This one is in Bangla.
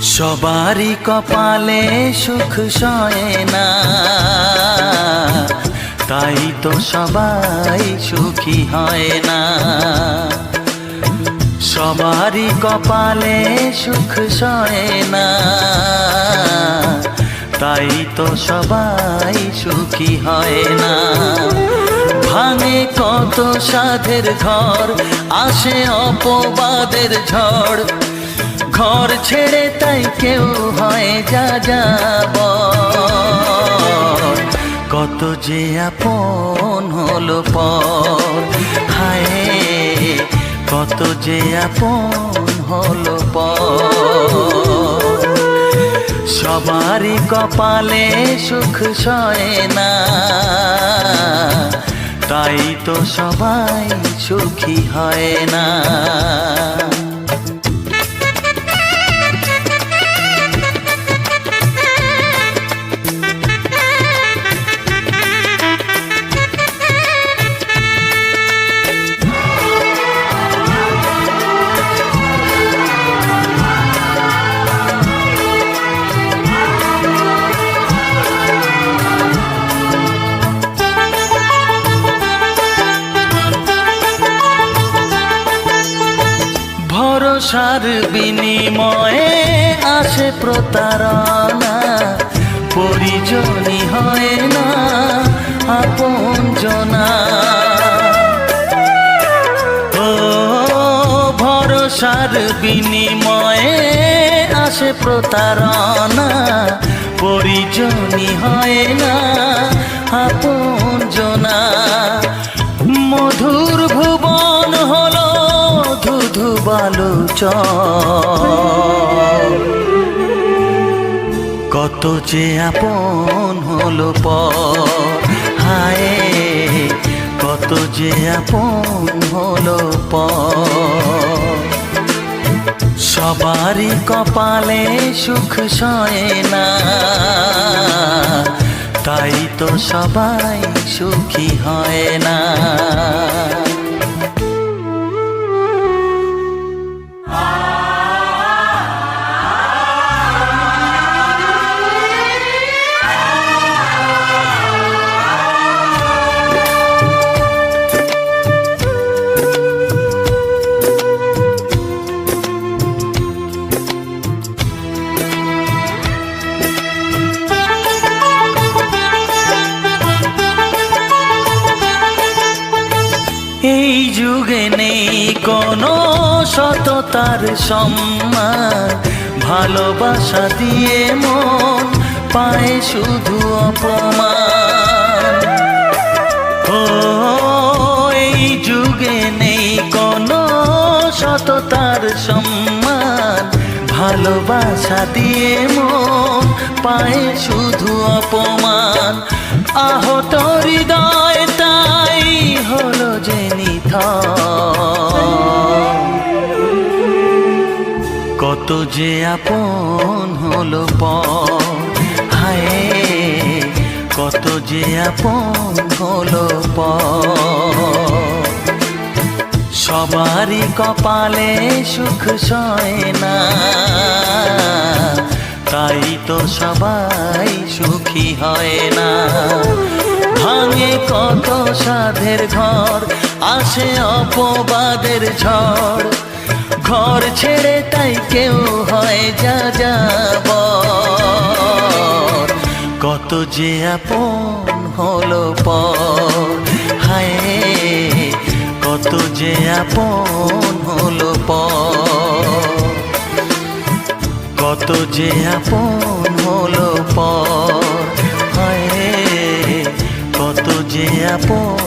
সবারই কপালে সুখ সয় না, তাই তো সবাই সুখী হয় না। সবারই কপালে সুখ সয় না, তাই তো সবাই সুখী হয় না। ভাঙে কত সাধের ঘর, আসে অপবাদের ঝড়, ঘর ছেড়ে তাই কেউ হয় যা যাব। কত যে আপন হলো পর, হায় কত যে আপন হলো পর। সবারই কপালে সুখ সয় না, তাই তো সবাই সুখী হয় না। ভরসার বিনিময়ে আসে প্রতারণা, পরিজনই হয় না আপনজনা। ও ভরসার বিনিময়ে আসে প্রতারণা, পরিজনই হয় না আপনজনা। মধুর ভুবন হলো ধুধু বালুচর, কত যে আপন হলো পর, হায় কত যে আপন হলো পর। সবারই কপালে সুখ সয় না, তাই তো সবাই সুখী হয় না। এই যুগে নেই কোনো সততার সম্মান, ভালোবাসা দিয়ে মন পায় শুধু অপমান। ও এই যুগে নেই কোনো সততার সম্মান, ভালোবাসা দিয়ে মন পায় শুধু অপমান। আহত হৃদয় তাই হলো যে নিথর, কত যে আপন হলো পর, হায় কত যে আপন হলো পর। সবারই কপালে সুখ সয় না, তাই তো সবাই সুখী হয় না। ভাঙে কত সাধের ঘর, আসে অপবাদের ঝড়, ঘর ছেড়ে তাই কেউ হয় যা যাব। কত যে আপন হলো পর, হায় কত যে আপন হলো পর। কত যে আপন হলো পর, হায় কত যে আপন